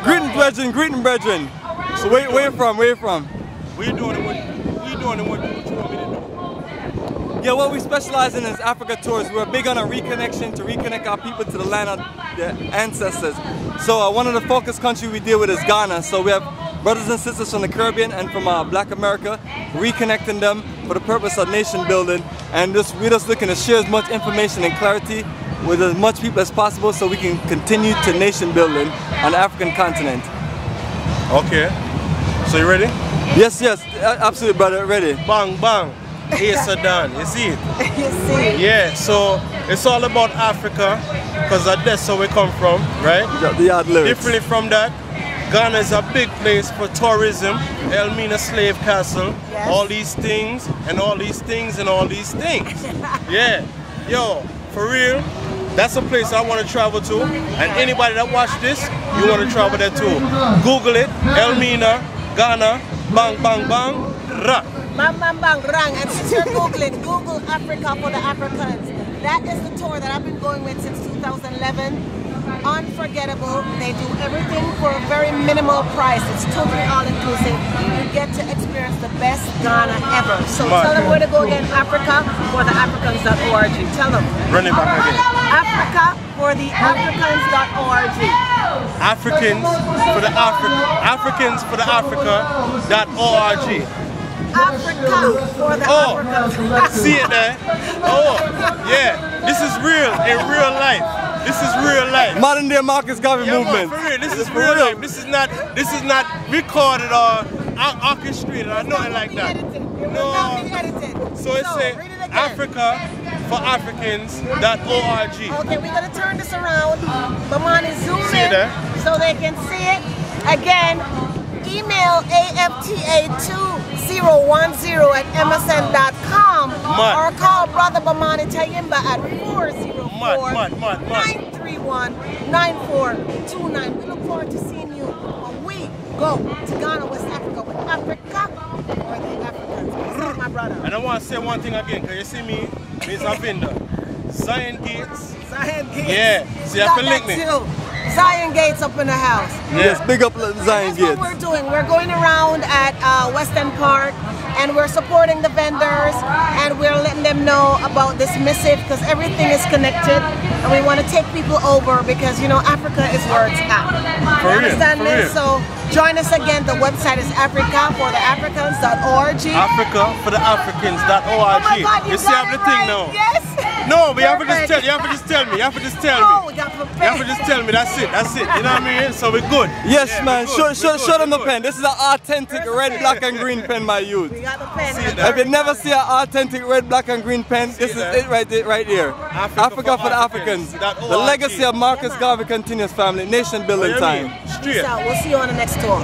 Greeting, brethren, greeting, brethren. So where you from? Where you from? What you doing and what you want me to do? Yeah, what we specialize in is Africa tours. We're big on a reconnection to reconnect our people to the land of their ancestors. So one of the focus countries we deal with is Ghana. So we have brothers and sisters from the Caribbean and from Black America, reconnecting them for the purpose of nation building. And we're just looking to share as much information and clarity with as much people as possible so we can continue to nation building on the African continent. Okay. So you ready? Yes, absolutely, brother, ready. Bang, bang. Ace done. You see it? You see? Yeah, so it's all about Africa because that's where we come from, right? The yard lyrics. Differently from that, Ghana is a big place for tourism. Elmina Slave Castle, yes. All these things and all these things and all these things. Yeah, yo, for real, that's a place I want to travel to. And anybody that watch this, you want to travel there too. Google it, Elmina, Ghana, bang, bang, bang, ra. Bang, bang, bang, rang. And since you're Googling, Google Africa for the Africans. That is the tour that I've been going with since 2011. Unforgettable. They do everything for a very minimal price. It's totally all-inclusive. You get to experience the best Ghana ever. So tell them where to go again. Africa for the Africans.org. Tell them. Run it back again. Africa for the Africans.org. Africans for the Africa.org. Africa for the Africans. See it there? Oh, yeah. This is real in real life. This is real life. Modern day Marcus Garvey movement. For real, this is real life. This is not recorded or orchestrated or nothing like that. No. So it's Africa for Africans.org. Okay, we're gonna turn this around. Bamani, zoom in so they can see it. Again, email afta2010@msn.com or call Brother Bamani Tayimba at 404-931-9429. We look forward to seeing you when we go to Ghana, West Africa with Africa for the Africans. What's up, my brother? And I want to say one thing again, because you see me, means I've been there. Zion Gates. Zion Gates. Yeah, see, I can link me. Zion Gates up in the house. Yes, big up Zion Gates. That's what we're doing. We're going around at Western Park and we're supporting the vendors and we're letting them know about this missive because everything is connected and we want to take people over because, you know, Africa is where it's at. You understand this? So join us again. The website is africafortheafricans.org. Africa for the Africans.org. Oh my God, you see, I have the thing now. Yes. No, but you have to just tell. You have to just tell me. You have to just tell me. Oh, we got prepared. You have to just tell me. That's it. That's it. You know what I mean? So we're good. Yes, yeah, man. Show them the pen. This is an authentic red, black, and green pen, my youth. We got the pen. If you never see an authentic red, black, and green pen, this is it right here. Africa for the Africans. The legacy of Marcus Garvey continues, family. Nation building time. Straight. We'll see you on the next tour.